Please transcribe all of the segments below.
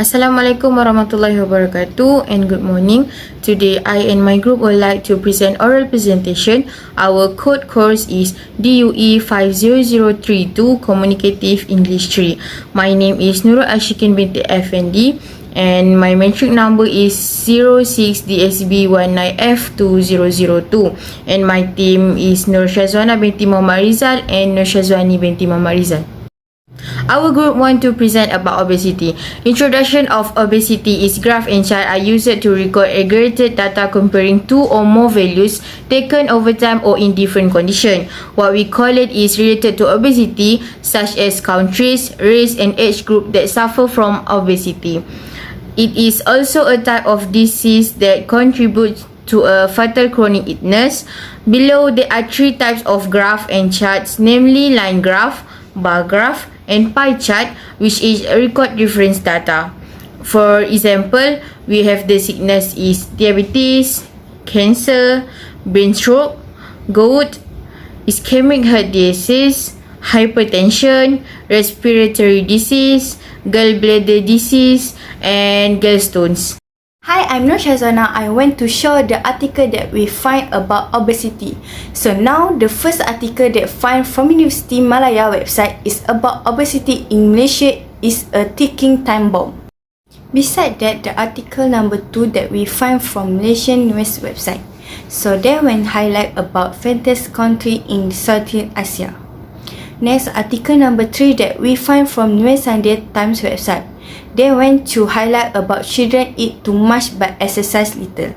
Assalamualaikum warahmatullahi wabarakatuh and good morning. Today I and my group would like to present oral presentation. Our code course is DUE 50032 Communicative English 3. My name is Nurul Ashikin binti Effendi and my metric number is 06DSB19F2002 and my team is Nur Shazwana binti Muhammad Rizal and Nur Shazwani binti Muhammad Rizal. Our group want to present about obesity. Introduction of obesity is graph and chart are used to record aggregated data comparing two or more values taken over time or in different condition. What we call it is related to obesity, such as countries, race and age group that suffer from obesity. It is also a type of disease that contributes to a fatal chronic illness. Below there are three types of graph and charts, namely line graph, bar graph and pie chart, which is record different data. For example, we have the sickness is diabetes, cancer, brain stroke, gout, ischemic heart disease, hypertension, respiratory disease, gallbladder disease and gallstones. Hi, I'm Nur Shazwana. I want to show the article that we find about obesity. So now the first article that find from University Malaya website is about obesity in Malaysia is a ticking time bomb. Beside that, the article number 2 that we find from Malaysian News website. So they went highlight about fantastic country in Southeast Asia. Next, article number 3 that we find from New Sunday Times website. They went to highlight about children eat too much but exercise little.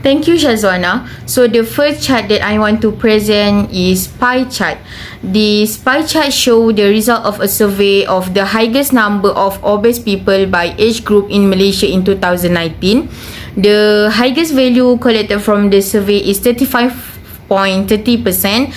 Thank you, Shazwana. So the first chart that I want to present is pie chart. This pie chart show the result of a survey of the highest number of obese people by age group in Malaysia in 2019. The highest value collected from the survey is 35.30%,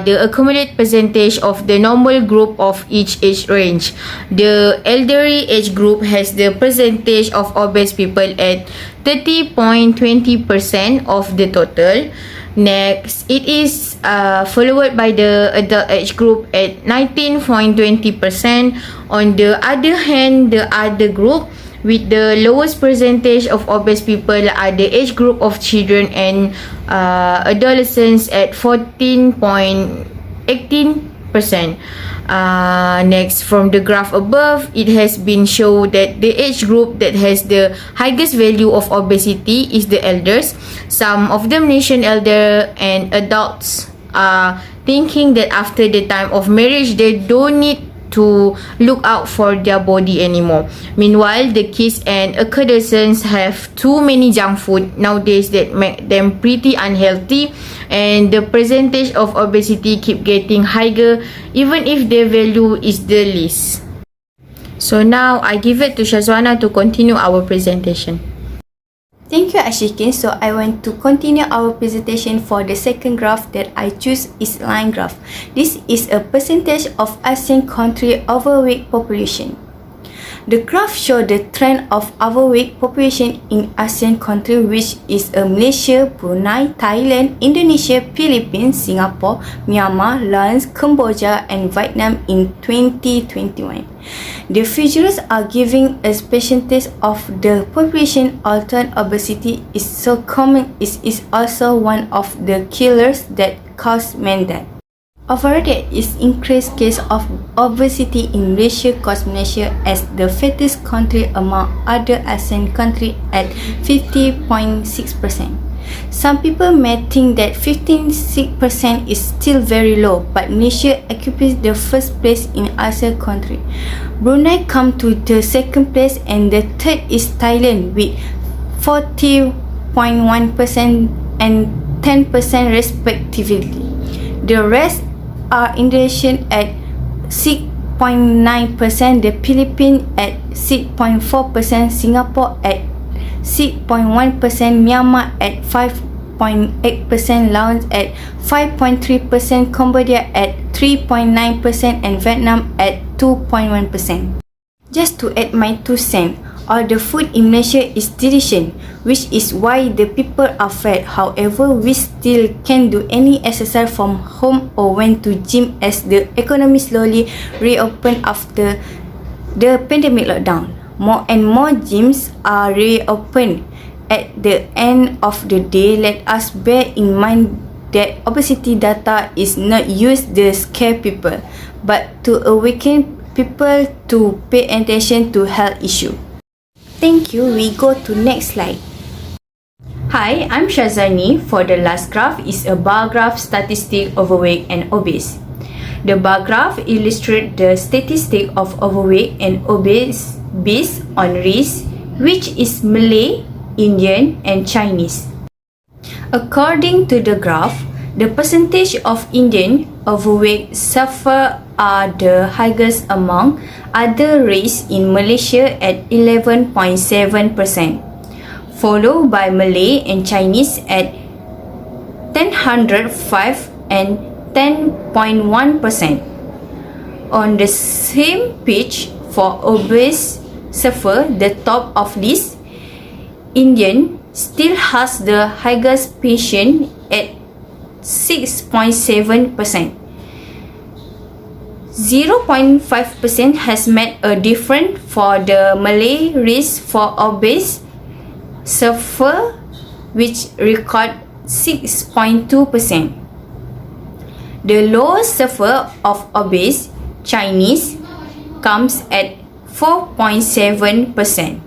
the accumulated percentage of the normal group of each age range. The elderly age group has the percentage of obese people at 30.20% of the total. Next, it is followed by the adult age group at 19.20%. On the other hand, the other group with the lowest percentage of obese people are the age group of children and adolescents at 14.18%. Next, from the graph above, it has been shown that the age group that has the highest value of obesity is the elders. Some of them nation elder and adults are thinking that after the time of marriage they don't need to look out for their body anymore. Meanwhile, the kids and adolescents have too many junk food nowadays that make them pretty unhealthy, and the percentage of obesity keep getting higher even if their value is the least. So now I give it to Shazwana to continue our presentation. Thank you, Ashikin. So I want to continue our presentation. For the second graph that I choose is line graph. This is a percentage of ASEAN country overweight population. The graph shows the trend of overweight population in ASEAN country, which is Malaysia, Brunei, Thailand, Indonesia, Philippines, Singapore, Myanmar, Laos, Cambodia and Vietnam in 2021. The figures are giving a percentage of the population. Although obesity is so common, it is also one of the killers that cause men death. Overall, there is increased case of obesity in Malaysia, cause Malaysia as the fattest country among other ASEAN countries at 50.6%. Some people may think that 56% is still very low, but Malaysia occupies the first place in ASEAN country. Brunei come to the second place and the third is Thailand with 40.1% and 10% respectively. The rest are Indonesia at 6.9%, the Philippines at 6.4%, Singapore at 6.1%, Myanmar at 5.8%, Laos at 5.3%, Cambodia at 3.9% and Vietnam at 2.1%. Just to add my 2 cents, all the food in Malaysia is delicious, which is why the people are fat. However, we still can't do any exercise from home or went to gym as the economy slowly reopened after the pandemic lockdown. more and more gyms are reopened. At the end of the day, let us bear in mind that obesity data is not used to scare people, but to awaken people to pay attention to health issue. Thank you. We go to next slide. Hi, I'm Shazani. For the last graph is a bar graph statistic overweight and obese. The bar graph illustrates the statistic of overweight and obese based on race, which is Malay, Indian and Chinese. According to the graph, the percentage of Indian overweight suffer are the highest among other race in Malaysia at 11.7%, followed by Malay and Chinese at 105 and 10.1%. On the same page, for obese suffer the top of list, Indian still has the highest patient at 6.7%. 0.5% has made a difference for the Malay race for obese suffer, which record 6.2%. The lowest suffer of obese Chinese comes at 4.7%.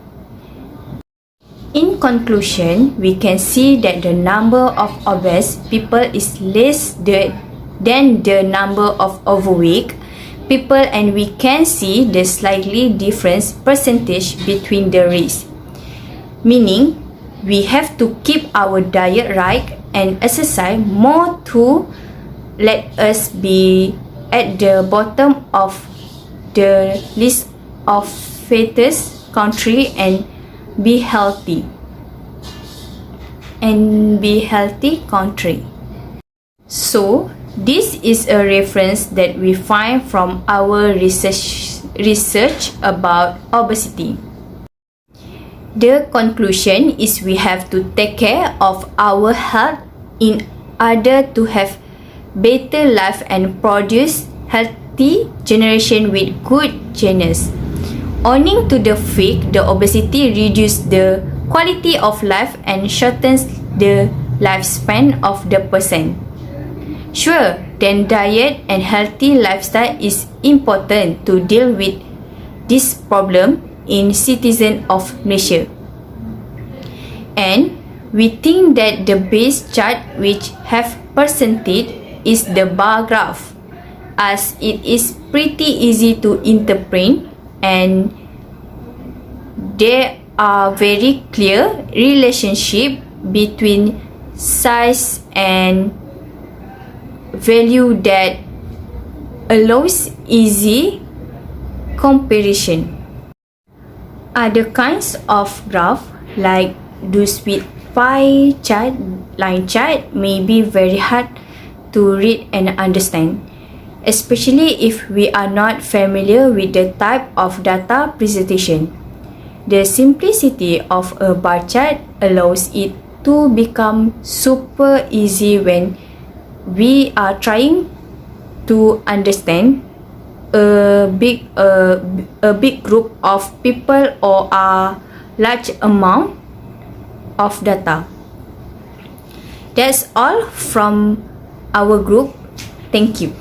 In conclusion, we can see that the number of obese people is less than the number of overweight people, and we can see the slightly different percentage between the race. Meaning, we have to keep our diet right and exercise more to let us be at the bottom of the list of fattest country and be healthy country. So this is a reference that we find from our research about obesity. The conclusion is we have to take care of our health in order to have better life and produce healthy generation with good genes. Owing to the fact the obesity reduces the quality of life and shortens the lifespan of the person. Sure, then diet and healthy lifestyle is important to deal with this problem in citizens of Malaysia. And we think that the base chart which have presented is the bar graph, as it is pretty easy to interpret and there are very clear relationship between size and value that allows easy comparison. Other kinds of graph like those with pie chart, line chart may be very hard to read and understand, especially if we are not familiar with the type of data presentation. The simplicity of a bar chart allows it to become super easy when we are trying to understand a big group of people or a large amount of data. That's all from our group. Thank you.